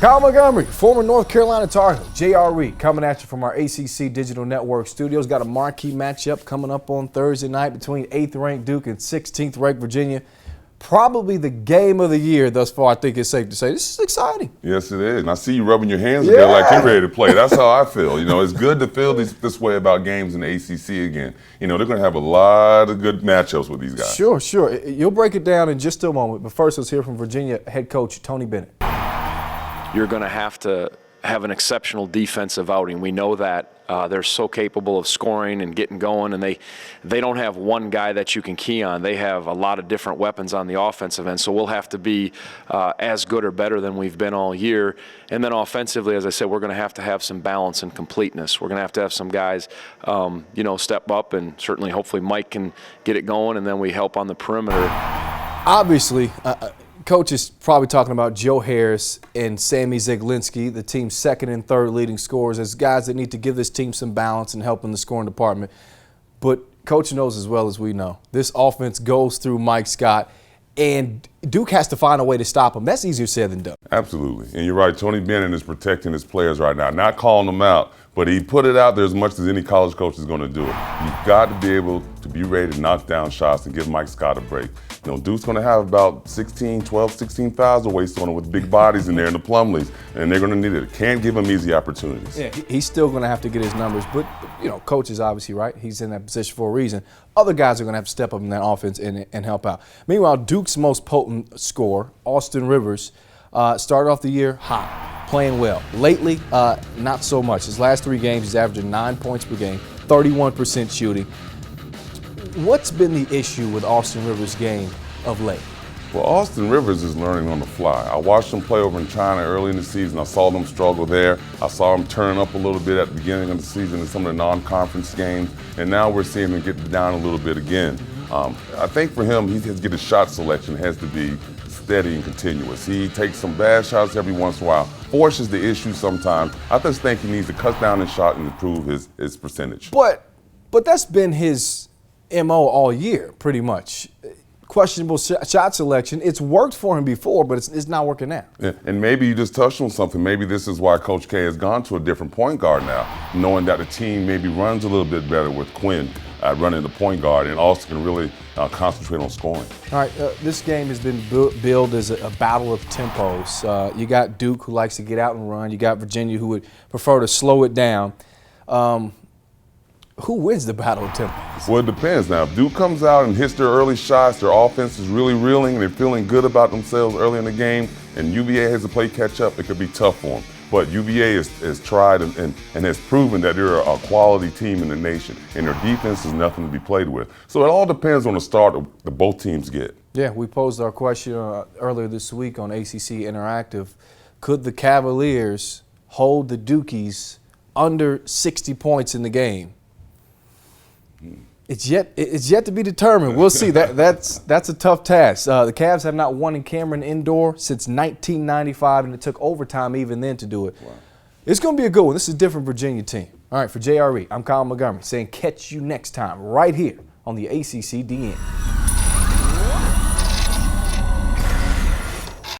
Kyle Montgomery, former North Carolina Tar Heel, J.R. Reid, coming at you from our ACC Digital Network studios. Got a marquee matchup coming up on Thursday night between 8th-ranked Duke and 16th-ranked Virginia. Probably the game of the year thus far, I think it's safe to say. This is exciting. Yes, it is. And I see you rubbing your hands together like you're ready to play. That's how I feel. You know, it's good to feel this way about games in the ACC again. You know, they're going to have a lot of good matchups with these guys. Sure. You'll break it down in just a moment. But first, let's hear from Virginia head coach Tony Bennett. You're going to have an exceptional defensive outing. We know that. They're so capable of scoring and getting going, and they don't have one guy that you can key on. They have a lot of different weapons on the offensive end, so we'll have to be as good or better than we've been all year. And then offensively, as I said, we're going to have some balance and completeness. We're going to have some guys, step up, and certainly hopefully Mike can get it going, and then we help on the perimeter. Obviously, Coach is probably talking about Joe Harris and Sammy Zeglinski, the team's second and third leading scorers, as guys that need to give this team some balance and help in the scoring department. But Coach knows as well as we know, this offense goes through Mike Scott, and Duke has to find a way to stop him. That's easier said than done. Absolutely. And you're right, Tony Bennett is protecting his players right now, not calling them out, but he put it out there as much as any college coach is going to do it. You've got to be able to be ready to knock down shots and give Mike Scott a break. You know, Duke's going to have about 16 fouls to waste on it with big bodies in there in the Plumlees, and they're going to need it. Can't give him easy opportunities. Yeah, he's still going to have to get his numbers, but, Coach is obviously right. He's in that position for a reason. Other guys are going to have to step up in that offense and help out. Meanwhile, Duke's most potent scorer, Austin Rivers, started off the year hot, playing well. Lately, not so much. His last 3 games, he's averaging 9 points per game, 31% shooting. What's been the issue with Austin Rivers' game of late? Well, Austin Rivers is learning on the fly. I watched him play over in China early in the season. I saw them struggle there. I saw him turn up a little bit at the beginning of the season in some of the non-conference games, and now we're seeing him get down a little bit again. I think for him, he has to get his shot selection has to be steady and continuous. He takes some bad shots every once in a while, forces the issue sometimes. I just think he needs to cut down his shot and improve his percentage. But that's been his MO all year, pretty much. Questionable shot selection. It's worked for him before, but it's not working now. Yeah, and maybe you just touched on something. Maybe this is why Coach K has gone to a different point guard now, knowing that the team maybe runs a little bit better with Quinn running the point guard, and also can really concentrate on scoring. All right, this game has been billed as a battle of tempos. You got Duke, who likes to get out and run. You got Virginia, who would prefer to slow it down. Who wins the battle of tempos? Well, it depends. Now, if Duke comes out and hits their early shots, their offense is really reeling, and they're feeling good about themselves early in the game, and UVA has to play catch up, it could be tough for them. But UVA has tried and has proven that they're a quality team in the nation, and their defense is nothing to be played with. So it all depends on the start that both teams get. Yeah, we posed our question earlier this week on ACC Interactive. Could the Cavaliers hold the Dukies under 60 points in the game? It's yet to be determined. We'll see. That's a tough task. The Cavs have not won in Cameron Indoor since 1995, and it took overtime even then to do it. Wow. It's going to be a good one. This is a different Virginia team. All right, for J.R. Reid, I'm Kyle Montgomery saying catch you next time right here on the ACC DN.